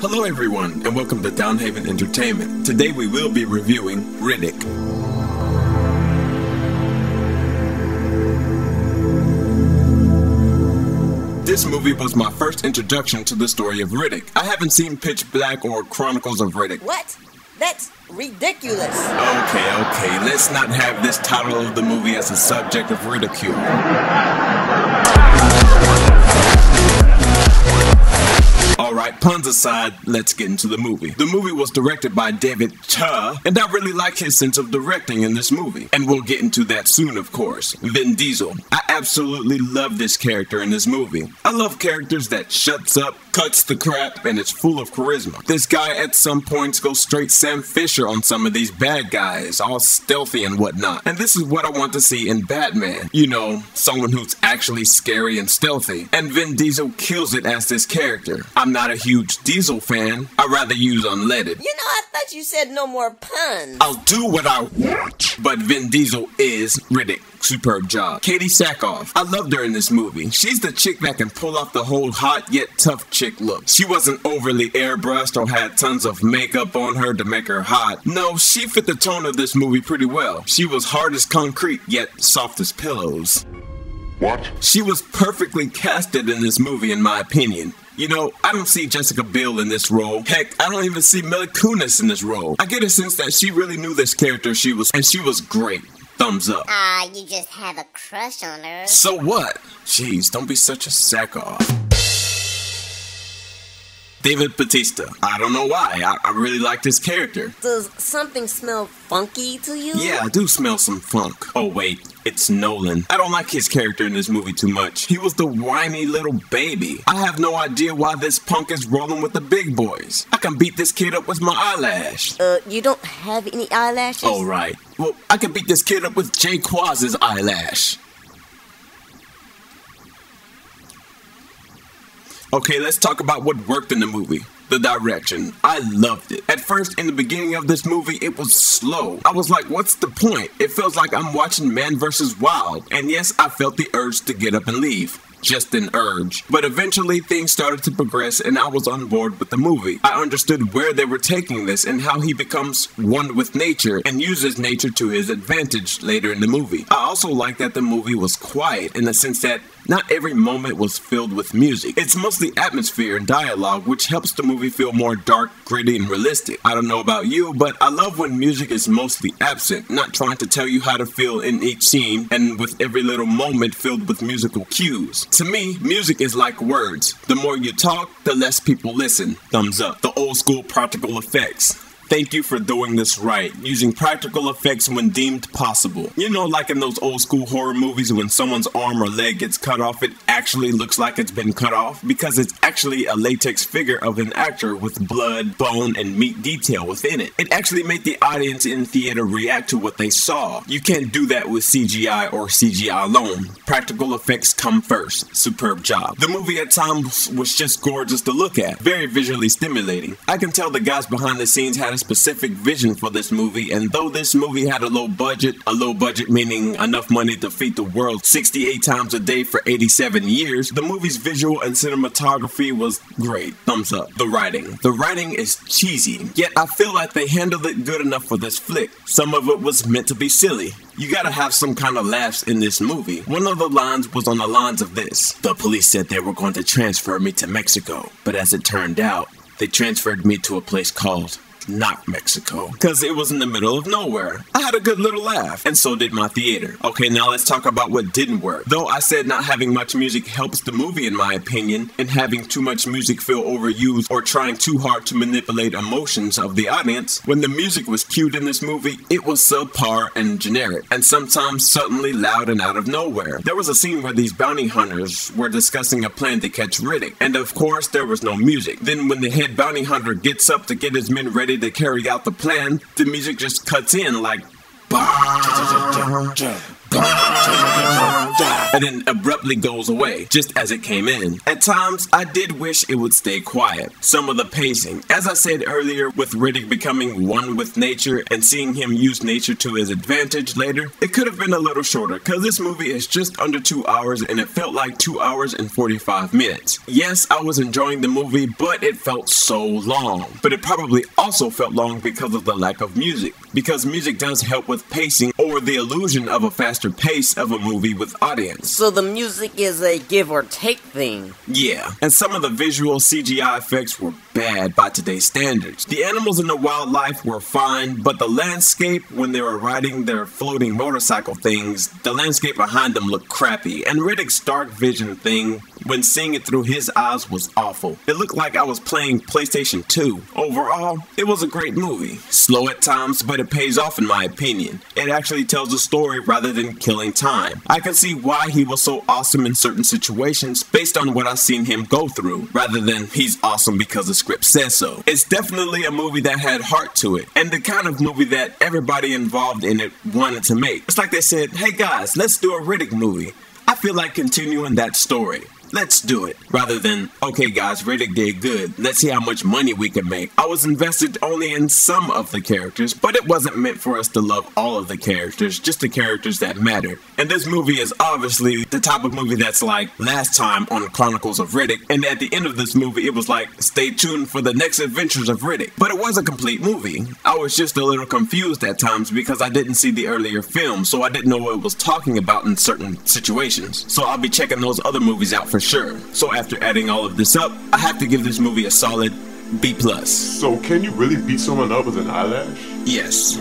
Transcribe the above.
Hello everyone, and welcome to Downhaven Entertainment. Today we will be reviewing Riddick. This movie was my first introduction to the story of Riddick. I haven't seen Pitch Black or Chronicles of Riddick. What? That's ridiculous. Okay, let's not have this title of the movie as a subject of ridicule. Alright, puns aside, let's get into the movie. The movie was directed by David Twohy, and I really like his sense of directing in this movie. And we'll get into that soon, of course. Vin Diesel. I absolutely love this character in this movie. I love characters that shuts up, cuts the crap, and is full of charisma. This guy at some points goes straight Sam Fisher on some of these bad guys, all stealthy and whatnot. And this is what I want to see in Batman. You know, someone who's actually scary and stealthy. And Vin Diesel kills it as this character. I'm not a huge Diesel fan. I'd rather use unleaded. You know, I thought you said no more puns. I'll do what I want. But Vin Diesel is Riddick. Superb job. Katie Sackhoff. I loved her in this movie. She's the chick that can pull off the whole hot yet tough chick look. She wasn't overly airbrushed or had tons of makeup on her to make her hot. No, she fit the tone of this movie pretty well. She was hard as concrete yet soft as pillows. What? She was perfectly casted in this movie in my opinion. You know, I don't see Jessica Biel in this role. Heck, I don't even see Mila Kunis in this role. I get a sense that she really knew this character she was great. Thumbs up. You just have a crush on her. So what? Jeez, don't be such a sack-off. David Bautista. I don't know why. I really like this character. Does something smell funky to you? Yeah, I do smell some funk. Oh wait, it's Nolan. I don't like his character in this movie too much. He was the whiny little baby. I have no idea why this punk is rolling with the big boys. I can beat this kid up with my eyelash. You don't have any eyelashes? Oh right. Well, I can beat this kid up with Jay Quaz's eyelash. Okay, let's talk about what worked in the movie. The direction. I loved it. At first, in the beginning of this movie, it was slow. I was like, what's the point? It feels like I'm watching Man vs. Wild. And yes, I felt the urge to get up and leave. Just an urge. But eventually things started to progress and I was on board with the movie. I understood where they were taking this and how he becomes one with nature and uses nature to his advantage later in the movie. I also like that the movie was quiet in the sense that not every moment was filled with music. It's mostly atmosphere and dialogue, which helps the movie feel more dark, gritty, and realistic. I don't know about you, but I love when music is mostly absent, not trying to tell you how to feel in each scene, and with every little moment filled with musical cues. To me, music is like words. The more you talk, the less people listen. Thumbs up. The old school practical effects. Thank you for doing this right, using practical effects when deemed possible. You know, like in those old school horror movies when someone's arm or leg gets cut off, it actually looks like it's been cut off because it's actually a latex figure of an actor with blood, bone, and meat detail within it. It actually made the audience in theater react to what they saw. You can't do that with CGI or CGI alone. Practical effects come first. Superb job. The movie at times was just gorgeous to look at. Very visually stimulating. I can tell the guys behind the scenes had a specific vision for this movie, and though this movie had a low budget meaning enough money to feed the world 68 times a day for 87 years, the movie's visual and cinematography was great. Thumbs up. The writing is cheesy, yet I feel like they handled it good enough for this flick. Some of it was meant to be silly. You gotta have some kind of laughs in this movie. One of the lines was on the lines of this: the police said they were going to transfer me to Mexico, but as it turned out, they transferred me to a place called not Mexico, because it was in the middle of nowhere. I had a good little laugh, and so did my theater. Okay, now let's talk about what didn't work. Though I said not having much music helps the movie in my opinion, and having too much music feel overused or trying too hard to manipulate emotions of the audience, when the music was cued in this movie, it was subpar and generic, and sometimes suddenly loud and out of nowhere. There was a scene where these bounty hunters were discussing a plan to catch Riddick, and of course there was no music. Then when the head bounty hunter gets up to get his men ready to carry out the plan, the music just cuts in like and then abruptly goes away, just as it came in. At times, I did wish it would stay quiet. Some of the pacing, as I said earlier, with Riddick becoming one with nature and seeing him use nature to his advantage later, it could have been a little shorter, cause this movie is just under 2 hours and it felt like 2 hours and 45 minutes. Yes, I was enjoying the movie, but it felt so long. But it probably also felt long because of the lack of music, because music does help with pacing or the illusion of a faster pace of a movie with audience. So the music is a give or take thing. Yeah, and some of the visual CGI effects were bad by today's standards. The animals and the wildlife were fine, but the landscape, when they were riding their floating motorcycle things, the landscape behind them looked crappy, and Riddick's dark vision thing, when seeing it through his eyes, was awful. It looked like I was playing PlayStation 2. Overall, it was a great movie. Slow at times, but it pays off in my opinion. It actually tells a story rather than killing time. I can see why he was so awesome in certain situations based on what I've seen him go through, rather than he's awesome because the script says so. It's definitely a movie that had heart to it, and the kind of movie that everybody involved in it wanted to make. It's like they said, hey guys, let's do a Riddick movie. I feel like continuing that story. Let's do it. Rather than, okay guys, Riddick did good. Let's see how much money we can make. I was invested only in some of the characters, but it wasn't meant for us to love all of the characters, just the characters that matter. And this movie is obviously the type of movie that's like last time on Chronicles of Riddick, and at the end of this movie it was like, stay tuned for the next adventures of Riddick. But it was a complete movie. I was just a little confused at times because I didn't see the earlier film, so I didn't know what it was talking about in certain situations. So I'll be checking those other movies out for sure. So after adding all of this up, I have to give this movie a solid B+. So can you really beat someone up with an eyelash? Yes.